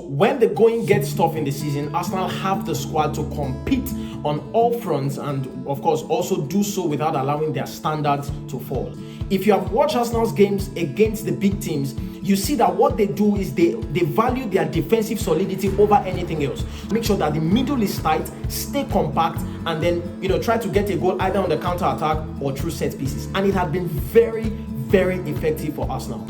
when the going gets tough in the season, Arsenal have the squad to compete on all fronts and of course also do so without allowing their standards to fall. If you have watched Arsenal's games against the big teams, you see that what they do is they value their defensive solidity over anything else. Make sure that the middle is tight, stay compact, and then try to get a goal either on the counter attack or through set pieces. And it has been very, very effective for Arsenal.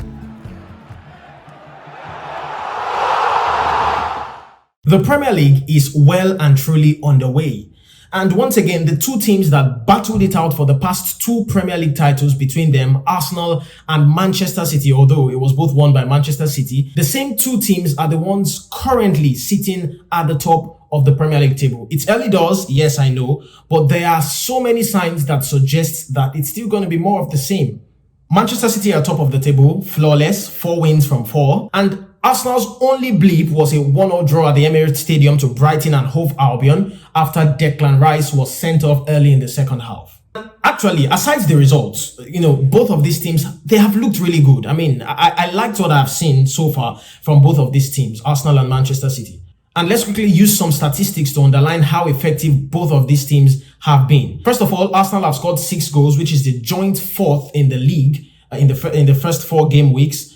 The Premier League is well and truly underway. And once again, the two teams that battled it out for the past two Premier League titles between them, Arsenal and Manchester City, although it was both won by Manchester City, the same two teams are the ones currently sitting at the top of the Premier League table. It's early doors, yes, I know, but there are so many signs that suggest that it's still going to be more of the same. Manchester City are top of the table, flawless, 4 wins from 4, and Arsenal's only bleep was a 1-1 draw at the Emirates Stadium to Brighton and Hove Albion after Declan Rice was sent off early in the second half. Actually, aside the results, both of these teams, they have looked really good. I mean, I liked what I've seen so far from both of these teams, Arsenal and Manchester City. And let's quickly use some statistics to underline how effective both of these teams have been. First of all, Arsenal have scored 6 goals, which is the joint 4th in the league in the first 4 game weeks.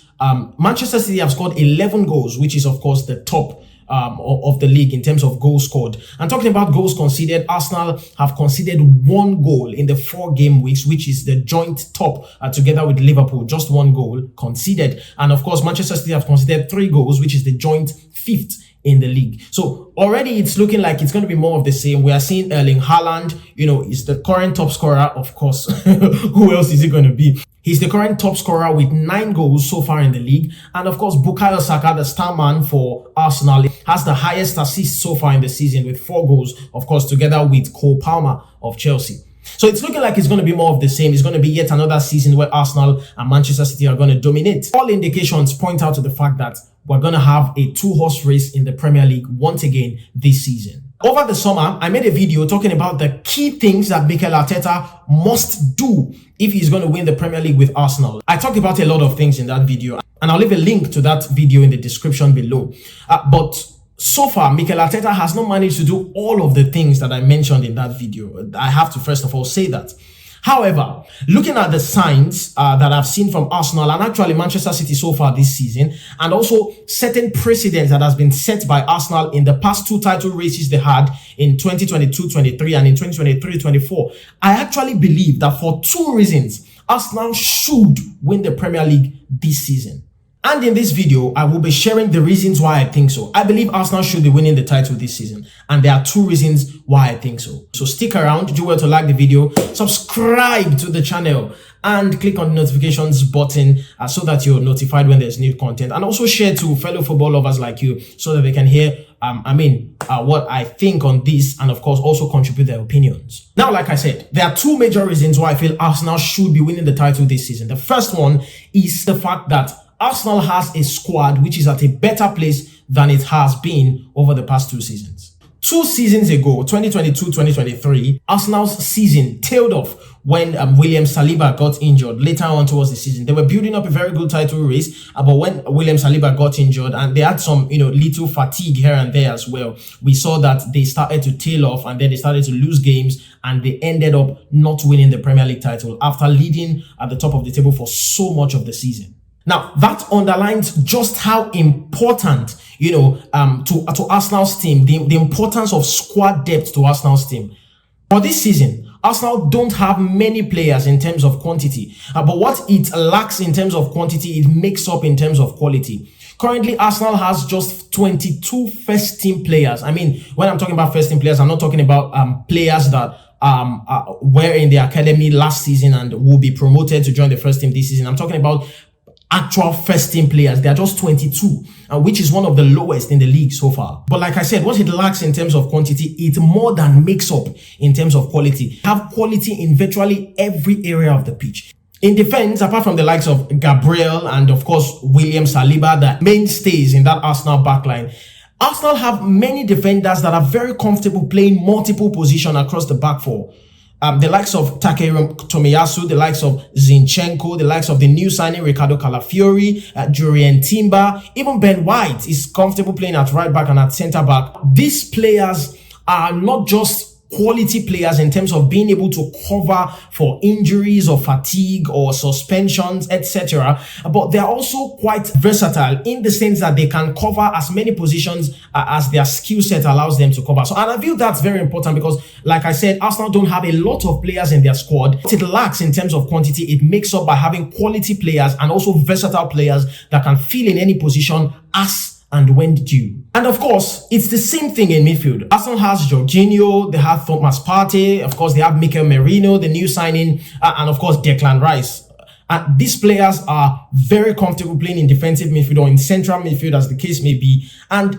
Manchester City have scored 11 goals, which is of course the top of the league in terms of goals scored. And talking about goals conceded, Arsenal have conceded 1 goal in the 4 game weeks, which is the joint top together with Liverpool, just 1 goal conceded. And of course, Manchester City have conceded 3 goals, which is the joint 5th in the league. So already it's looking like it's going to be more of the same. We are seeing Erling Haaland, is the current top scorer, of course. Who else is it going to be? He's the current top scorer with 9 goals so far in the league. And of course, Bukayo Saka, the star man for Arsenal, has the highest assists so far in the season with 4 goals, of course, together with Cole Palmer of Chelsea. So it's looking like it's going to be more of the same. It's going to be yet another season where Arsenal and Manchester City are going to dominate. All indications point out to the fact that we're going to have a 2-horse race in the Premier League once again this season. Over the summer, I made a video talking about the key things that Mikel Arteta must do if he's going to win the Premier League with Arsenal. I talked about a lot of things in that video, and I'll leave a link to that video in the description below. But so far, Mikel Arteta has not managed to do all of the things that I mentioned in that video. I have to first of all say that. However, looking at the signs that I've seen from Arsenal and actually Manchester City so far this season, and also certain precedents that has been set by Arsenal in the past 2 title races they had in 2022-23 and in 2023-24, I actually believe that for 2 reasons, Arsenal should win the Premier League this season. And in this video, I will be sharing the reasons why I think so. I believe Arsenal should be winning the title this season. And there are 2 reasons why I think so. So stick around, do well to like the video, subscribe to the channel, and click on the notifications button so that you're notified when there's new content. And also share to fellow football lovers like you so that they can hear, what I think on this, and of course also contribute their opinions. Now, like I said, there are 2 major reasons why I feel Arsenal should be winning the title this season. The first one is the fact that Arsenal has a squad which is at a better place than it has been over the past 2 seasons. 2 seasons ago, 2022-2023, Arsenal's season tailed off when William Saliba got injured later on towards the season. They were building up a very good title race, but when William Saliba got injured and they had some, little fatigue here and there as well, we saw that they started to tail off and then they started to lose games and they ended up not winning the Premier League title after leading at the top of the table for so much of the season. Now, that underlines just how important, to Arsenal's team, the importance of squad depth to Arsenal's team. For this season, Arsenal don't have many players in terms of quantity, but what it lacks in terms of quantity, it makes up in terms of quality. Currently, Arsenal has just 22 first-team players. I mean, when I'm talking about first-team players, I'm not talking about players that were in the academy last season and will be promoted to join the first team this season. I'm talking about actual first team players. They are just 22, which is one of the lowest in the league so far. But like I said, what it lacks in terms of quantity, it more than makes up in terms of quality. Have quality in virtually every area of the pitch. In defense, apart from the likes of Gabriel and of course William Saliba, the mainstays in that Arsenal backline, Arsenal have many defenders that are very comfortable playing multiple positions across the back four. The likes of Takehiro Tomiyasu, the likes of Zinchenko, the likes of the new signing Ricardo Calafiori, Jurien Timber, even Ben White is comfortable playing at right back and at centre back. These players are not just quality players in terms of being able to cover for injuries or fatigue or suspensions, etc. But they're also quite versatile in the sense that they can cover as many positions as their skill set allows them to cover. So, and I feel that's very important because, like I said, Arsenal don't have a lot of players in their squad. What it lacks in terms of quantity, it makes up by having quality players and also versatile players that can fill in any position as and when due. And of course, it's the same thing in midfield. Arsenal has Jorginho, they have Thomas Partey, of course they have Mikel Merino, the new signing, and of course Declan Rice. And these players are very comfortable playing in defensive midfield or in central midfield, as the case may be. And,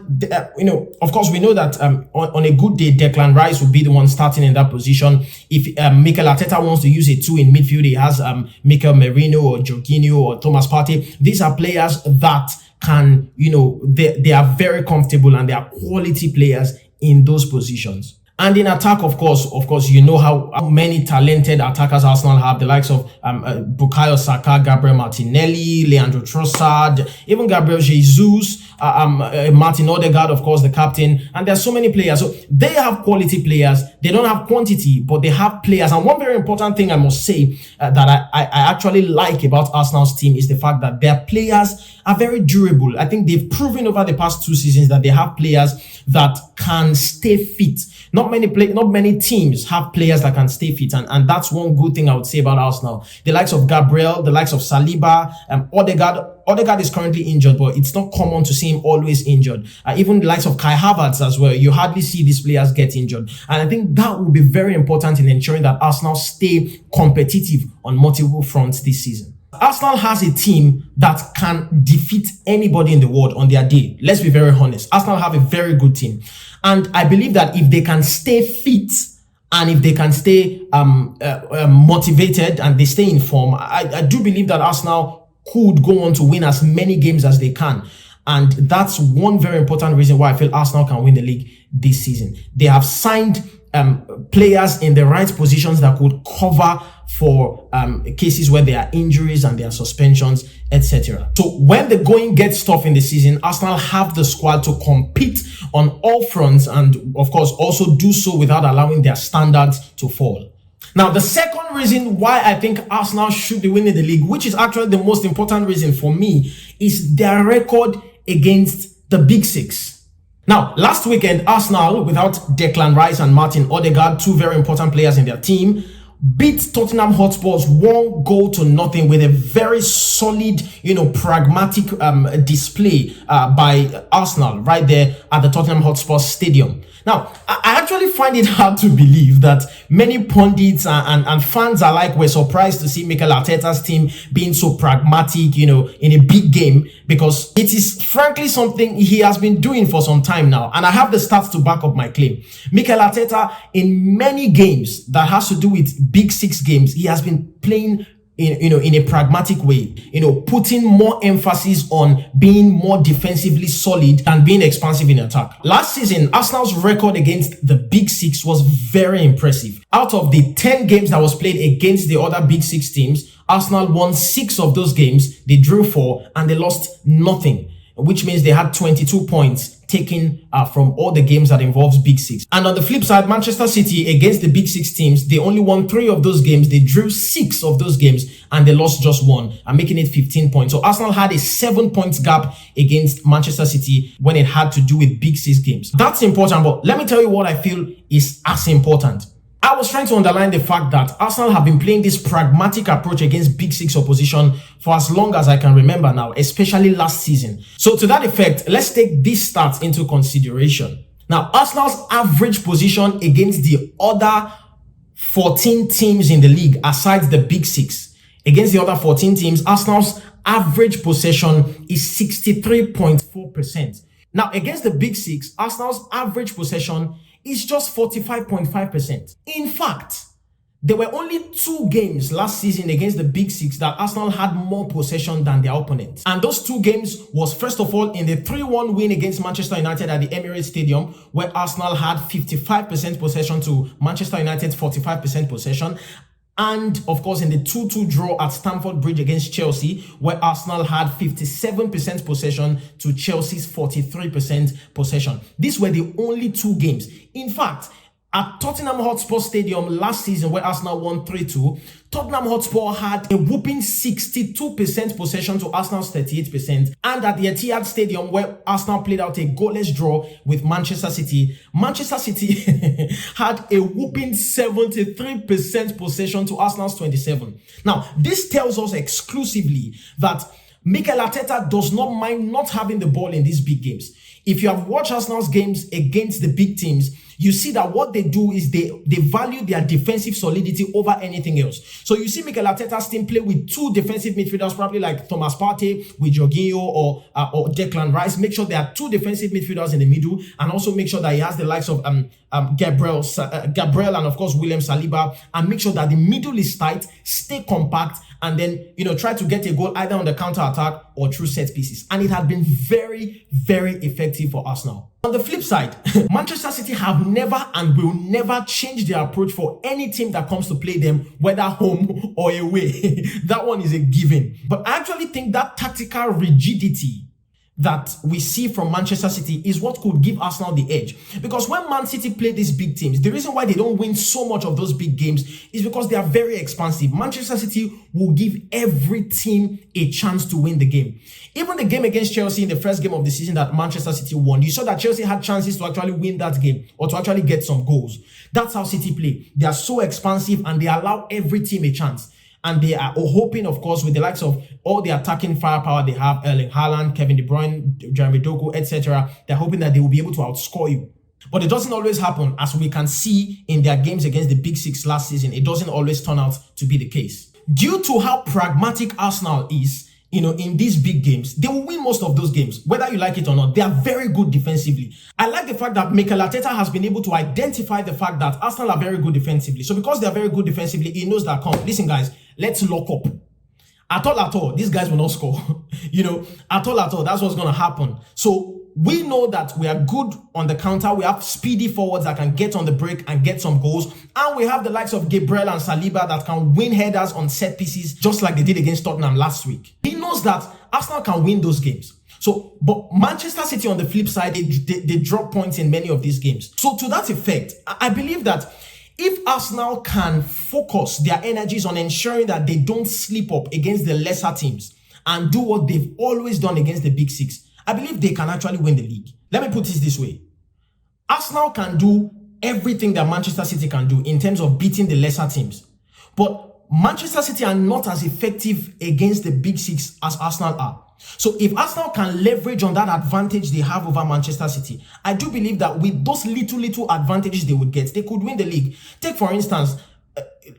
of course, we know that on a good day, Declan Rice will be the one starting in that position. If Mikel Arteta wants to use a two in midfield, he has Mikel Merino or Jorginho or Thomas Partey. These are players that can, they are very comfortable and they are quality players in those positions. And in attack, of course, you know how many talented attackers Arsenal have, the likes of Bukayo Saka, Gabriel Martinelli, Leandro Trossard, even Gabriel Jesus, Martin Odegaard, of course, the captain. And there's so many players. So they have quality players. They don't have quantity, but they have players. And one very important thing I must say that I actually like about Arsenal's team is the fact that their players are very durable. I think they've proven over the past 2 seasons that they have players that can stay fit. Not many teams have players that can stay fit, and that's one good thing I would say about Arsenal. The likes of Gabriel, the likes of Saliba, Odegaard is currently injured, but it's not common to see him always injured. Even the likes of Kai Havertz as well. You hardly see these players get injured, and I think that will be very important in ensuring that Arsenal stay competitive on multiple fronts this season. Arsenal has a team that can defeat anybody in the world on their day. Let's be very honest. Arsenal have a very good team. And I believe that if they can stay fit and if they can stay motivated and they stay in form, I do believe that Arsenal could go on to win as many games as they can. And that's one very important reason why I feel Arsenal can win the league this season. They have signed players in the right positions that could cover for cases where there are injuries and there are suspensions, etc. So when the going gets tough in the season, Arsenal have the squad to compete on all fronts and, of course, also do so without allowing their standards to fall. Now, the second reason why I think Arsenal should be winning the league, which is actually the most important reason for me, is their record against the Big Six. Now, last weekend, Arsenal, without Declan Rice and Martin Odegaard, 2 very important players in their team, beat Tottenham Hotspurs 1-0 with a very solid, pragmatic display by Arsenal right there at the Tottenham Hotspur Stadium. Now, I actually find it hard to believe that many pundits and fans alike were surprised to see Mikel Arteta's team being so pragmatic, in a big game, because it is frankly something he has been doing for some time now. And I have the stats to back up my claim. Mikel Arteta, in many games that has to do with Big Six games, he has been playing in a pragmatic way, putting more emphasis on being more defensively solid than being expansive in attack. Last season, Arsenal's record against the Big Six was very impressive. Out of the 10 games that was played against the other Big Six teams, Arsenal won 6 of those games, they drew 4, and they lost nothing, which means they had 22 points taken from all the games that involves Big Six. And on the flip side, Manchester City against the Big Six teams, they only won 3 of those games, they drew 6 of those games, and they lost just 1, and making it 15 points. So Arsenal had a 7 points gap against Manchester City when it had to do with Big Six games. That's important, but let me tell you what I feel is as important. I was trying to underline the fact that Arsenal have been playing this pragmatic approach against Big Six opposition for as long as I can remember now, especially last season. So to that effect, let's take these stats into consideration. Now, Arsenal's average position against the other 14 teams in the league, aside the Big Six, against the other 14 teams, Arsenal's average possession is 63.4%. Now, against the Big Six, Arsenal's average possession is just 45.5%. In fact, There were only 2 games last season against the Big Six that Arsenal had more possession than their opponents. And those 2 games was, first of all, in the 3-1 win against Manchester United at the Emirates Stadium, where Arsenal had 55% possession to Manchester United's 45% possession. And, of course, in the 2-2 draw at Stamford Bridge against Chelsea, where Arsenal had 57% possession to Chelsea's 43% possession. These were the only 2 games. In fact, at Tottenham Hotspur Stadium last season, where Arsenal won 3-2, Tottenham Hotspur had a whooping 62% possession to Arsenal's 38%. And at the Etihad Stadium, where Arsenal played out a goalless draw with Manchester City had a whooping 73% possession to Arsenal's 27%. Now, this tells us exclusively that Mikel Arteta does not mind not having the ball in these big games. If you have watched Arsenal's games against the big teams, you see that what they do is they value their defensive solidity over anything else. So you see Mikel Arteta's team play with 2 defensive midfielders, probably like Thomas Partey with Jorginho or Declan Rice. Make sure there are 2 defensive midfielders in the middle, and also make sure that he has the likes of Gabriel and, of course, William Saliba, and make sure that the middle is tight, stay compact, and then, try to get a goal either on the counter-attack or through set pieces. And it has been very, very effective for Arsenal. On the flip side, Manchester City have never and will never change their approach for any team that comes to play them, whether home or away. That one is a given. But I actually think that tactical rigidity that we see from Manchester City is what could give Arsenal the edge. Because when Man City play these big teams, the reason why they don't win so much of those big games is because they are very expansive. Manchester City will give every team a chance to win the game. Even the game against Chelsea in the first game of the season that Manchester City won, you saw that Chelsea had chances to actually win that game or to actually get some goals. That's how City play. They are so expansive and they allow every team a chance. And they are hoping, of course, with the likes of all the attacking firepower they have, Erling Haaland, Kevin De Bruyne, Jeremy Doku, etc. They're hoping that they will be able to outscore you. But it doesn't always happen, as we can see in their games against the Big Six last season. It doesn't always turn out to be the case. Due to how pragmatic Arsenal is, in these big games, they will win most of those games, whether you like it or not. They are very good defensively. I like the fact that Mikel Arteta has been able to identify the fact that Arsenal are very good defensively. So because they are very good defensively, he knows that, listen guys, let's lock up. At all, these guys will not score. At all, that's what's going to happen. So we know that we are good on the counter. We have speedy forwards that can get on the break and get some goals. And we have the likes of Gabriel and Saliba that can win headers on set pieces, just like they did against Tottenham last week. He knows that Arsenal can win those games. So, but Manchester City on the flip side, they drop points in many of these games. So to that effect, I believe that if Arsenal can focus their energies on ensuring that they don't slip up against the lesser teams and do what they've always done against the Big Six, I believe they can actually win the league. Let me put it this way. Arsenal can do everything that Manchester City can do in terms of beating the lesser teams. But Manchester City are not as effective against the Big Six as Arsenal are. So if Arsenal can leverage on that advantage they have over Manchester City, I do believe that with those little advantages they would get, they could win the league. Take, for instance,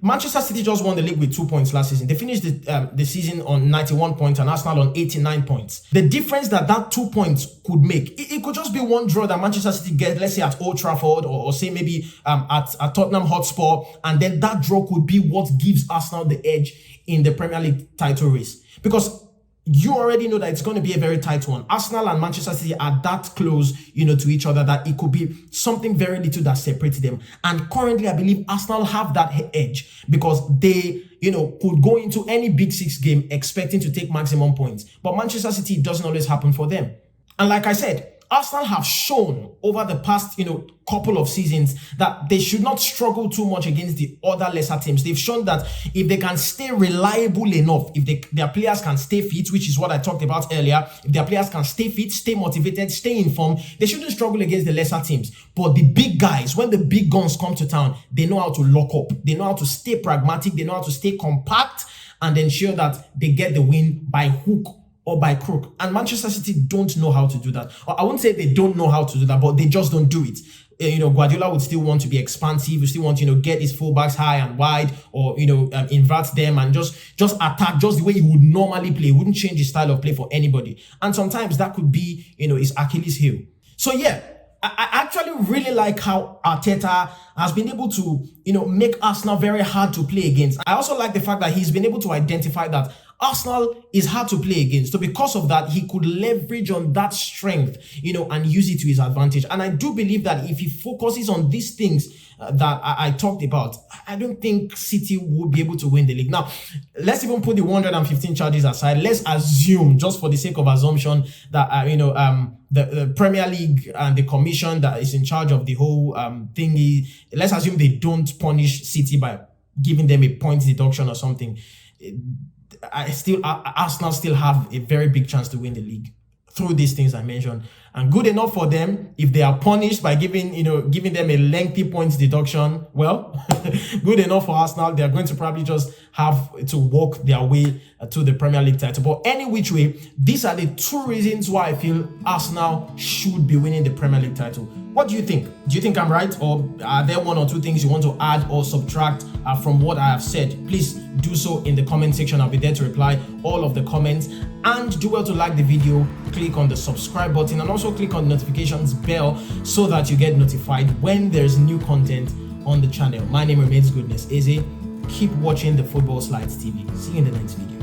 Manchester City just won the league with 2 points last season. They finished the season on 91 points and Arsenal on 89 points. The difference that 2 points could make, it could just be one draw that Manchester City gets, let's say at Old Trafford or say maybe at Tottenham Hotspur, and then that draw could be what gives Arsenal the edge in the Premier League title race. Because you already know that it's going to be a very tight one. Arsenal and Manchester City are that close, to each other that it could be something very little that separates them. And currently, I believe Arsenal have that edge because they, could go into any Big Six game expecting to take maximum points. But Manchester City, it doesn't always happen for them. And like I said, Arsenal have shown over the past, couple of seasons that they should not struggle too much against the other lesser teams. They've shown that if they can stay reliable enough, if their players can stay fit, which is what I talked about earlier, if their players can stay fit, stay motivated, stay in form, they shouldn't struggle against the lesser teams. But the big guys, when the big guns come to town, they know how to lock up. They know how to stay pragmatic. They know how to stay compact and ensure that they get the win by hook or by crook. And Manchester City don't know how to do that. Or I won't say they don't know how to do that, but they just don't do it. Guardiola would still want to be expansive, would still want to, get his fullbacks high and wide, or, invert them and just attack just the way he would normally play. He wouldn't change his style of play for anybody. And sometimes that could be, his Achilles heel. So yeah, I actually really like how Arteta has been able to, make Arsenal very hard to play against. I also like the fact that he's been able to identify that Arsenal is hard to play against. So because of that, he could leverage on that strength, and use it to his advantage. And I do believe that if he focuses on these things that I talked about, I don't think City would be able to win the league. Now, let's even put the 115 charges aside. Let's assume, just for the sake of assumption, that the Premier League and the commission that is in charge of the whole thingy, let's assume they don't punish City by giving them a point deduction or something. Arsenal still have a very big chance to win the league through these things I mentioned. And good enough for them if they are punished by giving them a lengthy points deduction. Well, good enough for Arsenal. They are going to probably just have to walk their way to the Premier League title. But any which way, these are the two reasons why I feel Arsenal should be winning the Premier League title. What do you think? Do you think I'm right? Or are there one or two things you want to add or subtract from what I have said? Please do so in the comment section. I'll be there to reply all of the comments. And do well to like the video, click on the subscribe button, and also click on the notifications bell so that you get notified when there's new content on the channel. My name remains Goodness Eze. Keep watching the Football Slides TV. See you in the next video.